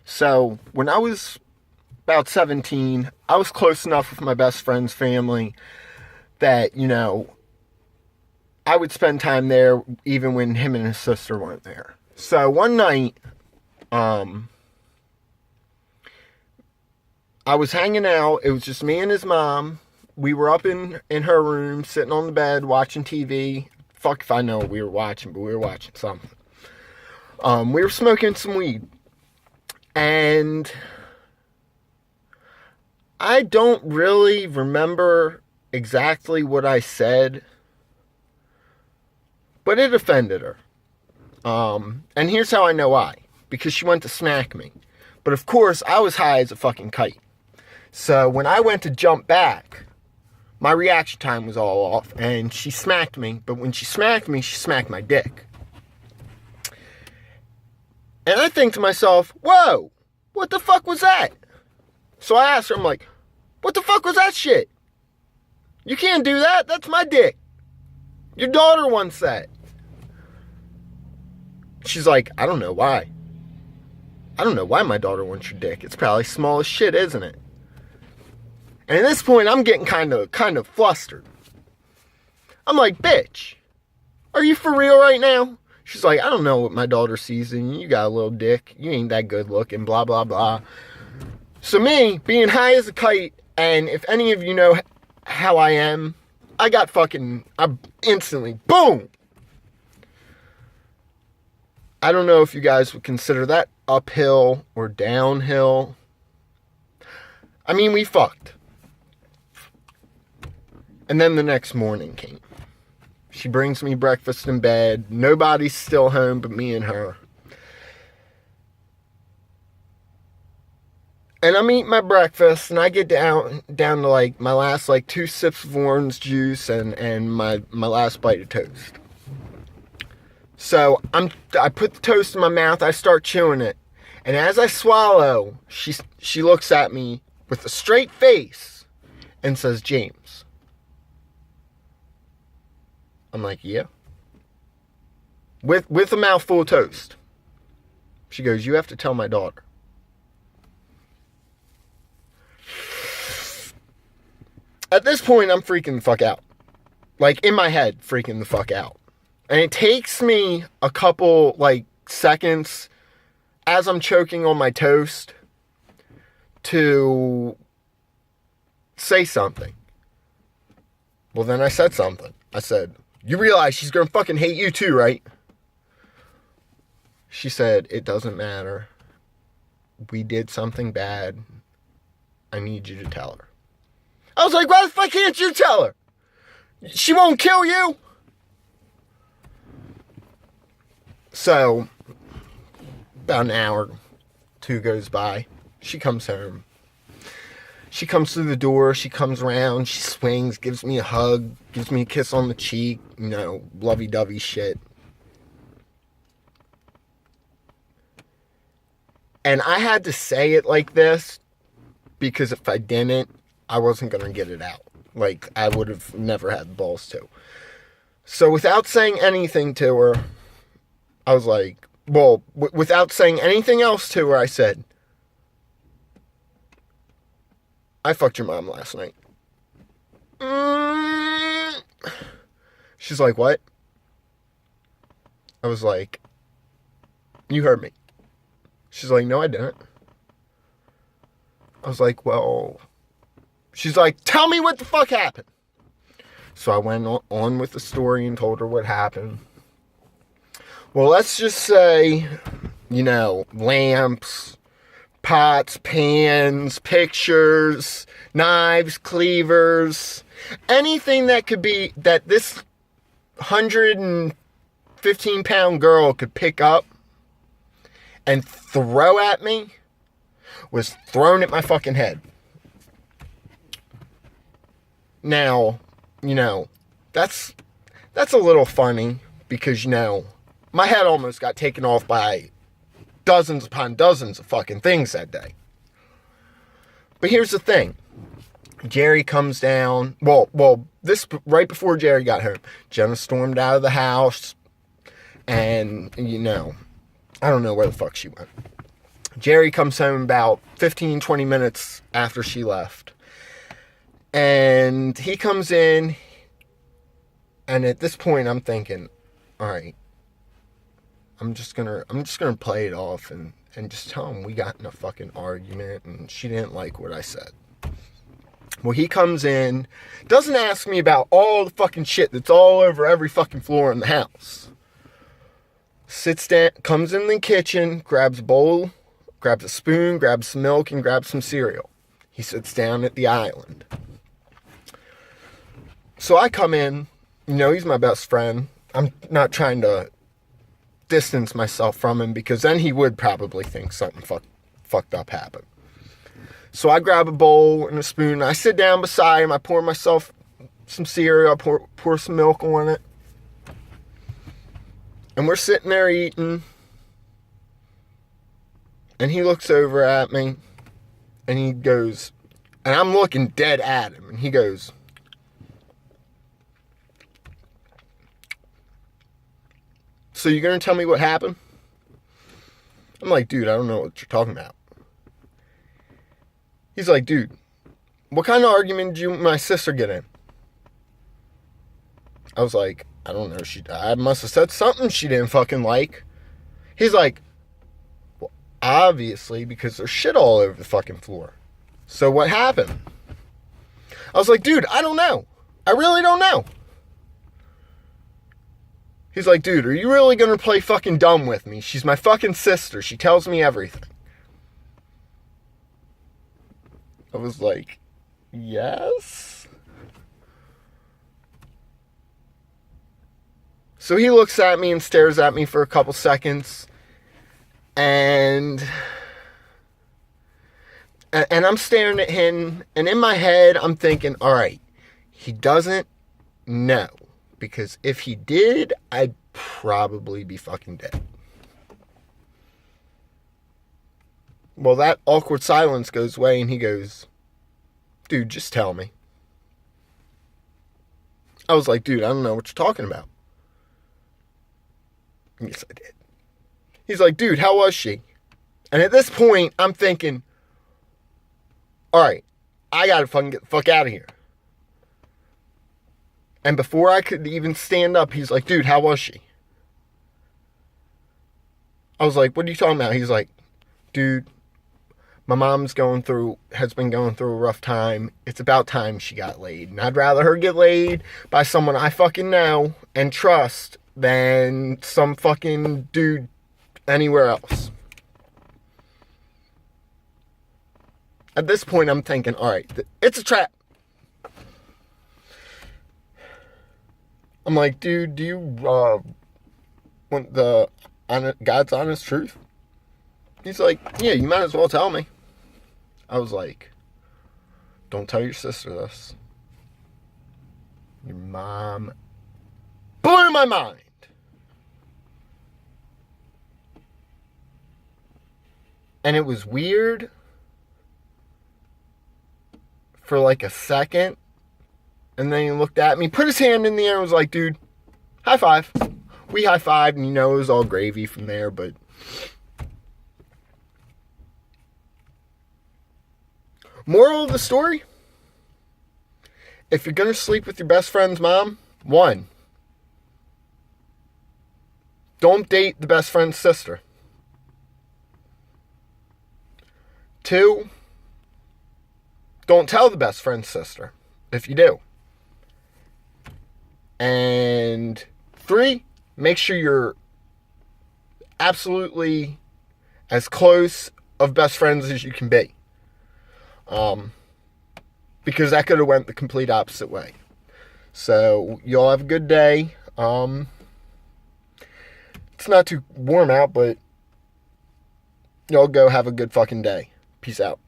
So when I was about 17, I was close enough with my best friend's family that, I would spend time there even when him and his sister weren't there. So one night, I was hanging out. It was just me and his mom. We were up in her room, sitting on the bed, watching TV. Fuck if I know what we were watching, but we were watching something. We were smoking some weed. And I don't really remember exactly what I said, but it offended her. And here's how I know why. Because she went to smack me. But of course, I was high as a fucking kite. So when I went to jump back, my reaction time was all off. And she smacked me. But when she smacked me, she smacked my dick. And I think to myself, whoa, what the fuck was that? So I asked her, I'm like, what the fuck was that shit? You can't do that. That's my dick. Your daughter wants that. She's like, I don't know why. I don't know why my daughter wants your dick. It's probably small as shit, isn't it? And at this point, I'm getting kind of flustered. I'm like, bitch, are you for real right now? She's like, I don't know what my daughter sees in you. You got a little dick. You ain't that good looking, blah, blah, blah. So me, being high as a kite, and if any of you know how I am, I instantly, boom! I don't know if you guys would consider that uphill or downhill. I mean, we fucked. And then the next morning came. She brings me breakfast in bed. Nobody's still home but me and her. And I'm eating my breakfast, and I get down to like my last like 2 sips of orange juice and my last bite of toast. So I put the toast in my mouth, I start chewing it. And as I swallow, she looks at me with a straight face and says, James. I'm like, yeah. With a mouthful of toast. She goes, you have to tell my daughter. At this point, I'm freaking the fuck out. Like, in my head, freaking the fuck out. And it takes me a couple, like, seconds as I'm choking on my toast to say something. Well, then I said something. I said, you realize she's gonna fucking hate you too, right? She said, it doesn't matter. We did something bad. I need you to tell her. I was like, why the fuck can't you tell her? She won't kill you. So, about an hour, 2 goes by. She comes home. She comes through the door. She comes around. She swings, gives me a hug, gives me a kiss on the cheek. Lovey-dovey shit. And I had to say it like this because if I didn't, I wasn't going to get it out. Like, I would have never had the balls to. So without saying anything to her, I was like, without saying anything else to her, I said, I fucked your mom last night. She's like, what? I was like, you heard me. She's like, no, I didn't. I was like, well... She's like, tell me what the fuck happened. So I went on with the story and told her what happened. Well, let's just say, lamps, pots, pans, pictures, knives, cleavers, anything that could be, that this 115-pound girl could pick up and throw at me was thrown at my fucking head. Now, that's a little funny because, my head almost got taken off by dozens upon dozens of fucking things that day. But here's the thing. Jerry comes down. This right before Jerry got home. Jenna stormed out of the house. And, I don't know where the fuck she went. Jerry comes home about 15, 20 minutes after she left. And he comes in, and at this point I'm thinking, all right, I'm just gonna play it off and just tell him we got in a fucking argument and she didn't like what I said. Well, he comes in, doesn't ask me about all the fucking shit that's all over every fucking floor in the house. Sits down, comes in the kitchen, grabs a bowl, grabs a spoon, grabs some milk, and grabs some cereal. He sits down at the island. So I come in, he's my best friend. I'm not trying to distance myself from him because then he would probably think something fucked up happened. So I grab a bowl and a spoon. I sit down beside him. I pour myself some cereal. I pour some milk on it. And we're sitting there eating. And he looks over at me. And he goes, and I'm looking dead at him. And he goes, so you're going to tell me what happened? I'm like, dude, I don't know what you're talking about. He's like, dude, what kind of argument did you and my sister get in? I was like, I don't know. I must have said something she didn't fucking like. He's like, well, obviously, because there's shit all over the fucking floor. So what happened? I was like, dude, I don't know. I really don't know. He's like, dude, are you really going to play fucking dumb with me? She's my fucking sister. She tells me everything. I was like, yes? So he looks at me and stares at me for a couple seconds. And I'm staring at him. And in my head, I'm thinking, all right, he doesn't know. Because if he did, I'd probably be fucking dead. Well, that awkward silence goes away and he goes, dude, just tell me. I was like, dude, I don't know what you're talking about. Yes, I did. He's like, dude, how was she? And at this point, I'm thinking, all right, I gotta fucking get the fuck out of here. And before I could even stand up, he's like, dude, how was she? I was like, what are you talking about? He's like, dude, my mom's has been going through a rough time. It's about time she got laid. And I'd rather her get laid by someone I fucking know and trust than some fucking dude anywhere else. At this point, I'm thinking, all right, it's a trap. I'm like, dude, do you want the God's honest truth? He's like, yeah, you might as well tell me. I was like, don't tell your sister this. Your mom blew my mind. And it was weird for like a second. And then he looked at me, put his hand in the air and was like, dude, high five. We high fived and it was all gravy from there, but moral of the story, if you're going to sleep with your best friend's mom, 1, don't date the best friend's sister. 2, don't tell the best friend's sister if you do. And 3, make sure you're absolutely as close of best friends as you can be. Because that could have went the complete opposite way. So, y'all have a good day. It's not too warm out, but y'all go have a good fucking day. Peace out.